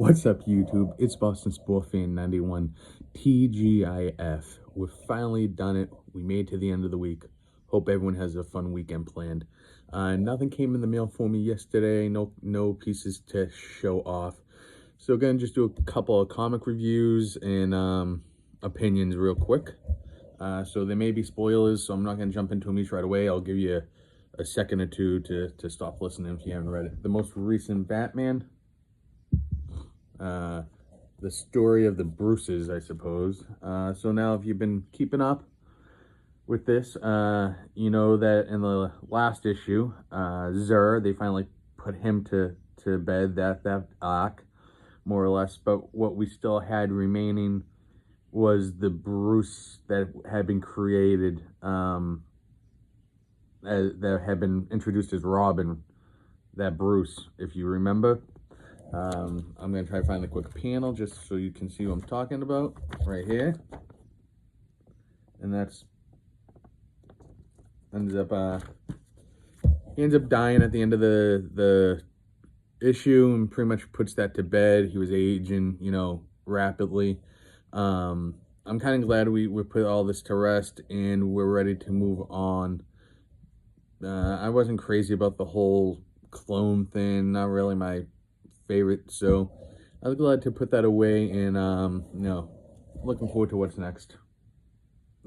What's up, YouTube? It's Boston Sport Fan 91 TGIF. We've finally done it. We made it to the end of the week. Hope everyone has a fun weekend planned. Nothing came in the mail for me yesterday. No pieces to show off. So again, just do a couple of comic reviews and opinions real quick. So there may be spoilers, so I'm not going to jump into them each right away. I'll give you a second or two to stop listening if you haven't read it. The most recent Batman. The story of the Bruces, I suppose. So now if you've been keeping up with this, you know that in the last issue, Zur, they finally put him to bed, that arc, more or less. But what we still had remaining was the Bruce that had been created, that had been introduced as Robin, that Bruce, if you remember. I'm going to try to find the quick panel just so you can see what I'm talking about right here. And that's ends up he ends up dying at the end of the issue and pretty much puts that to bed. He was aging, rapidly. I'm kind of glad we put all this to rest and we're ready to move on. I wasn't crazy about the whole clone thing, not really my favorite, so I was glad to put that away and looking forward to what's next.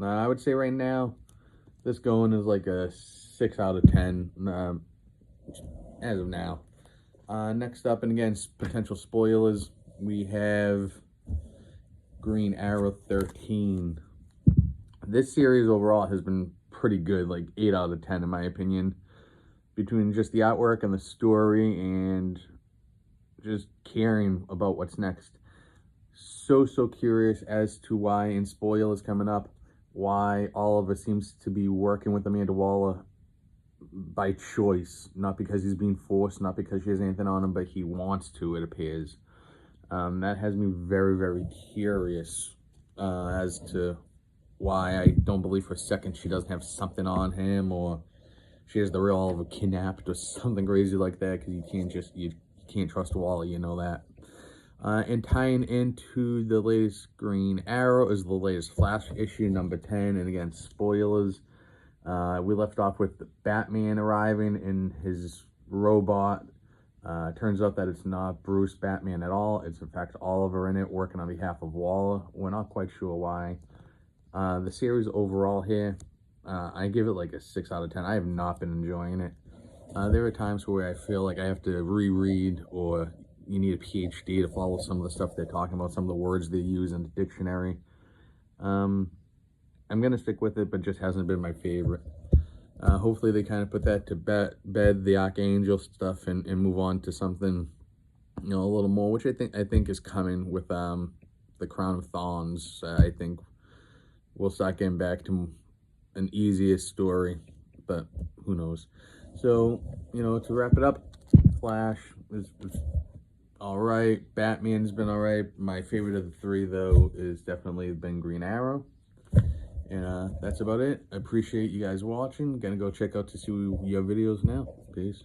I would say right now this going is like a 6 out of 10 as of now. Next up, and again, potential spoilers, we have Green Arrow 13. This series overall has been pretty good, like 8 out of 10 in my opinion, between just the artwork and the story and just caring about what's next. So curious as to why, in spoilers coming up, why Oliver seems to be working with Amanda Waller by choice, not because he's being forced, not because she has anything on him, but he wants to, it appears. That has me very curious as to why. I don't believe for a second she doesn't have something on him, or she has the real Oliver kidnapped or something crazy like that, because you can't trust Wally, you know that. And tying into the latest Green Arrow is the latest Flash issue, number 10. And again, spoilers. We left off with Batman arriving in his robot. Turns out that it's not Bruce Batman at all. It's in fact Oliver in it, working on behalf of Waller. We're not quite sure why. The series overall here, I give it like a 6 out of 10. I have not been enjoying it. There are times where I feel like I have to reread, or you need a PhD to follow some of the stuff they're talking about, some of the words they use in the dictionary. I'm going to stick with it, but just hasn't been my favorite. Hopefully they kind of put that to bed, the Archangel stuff, and move on to something, a little more, which I think is coming with the Crown of Thorns. I think we'll start getting back to an easier story, but who knows. So, to wrap it up, Flash is all right. Batman's been all right. My favorite of the three, though, is definitely been Green Arrow. And that's about it. I appreciate you guys watching. Gonna go check out to see your videos now. Peace.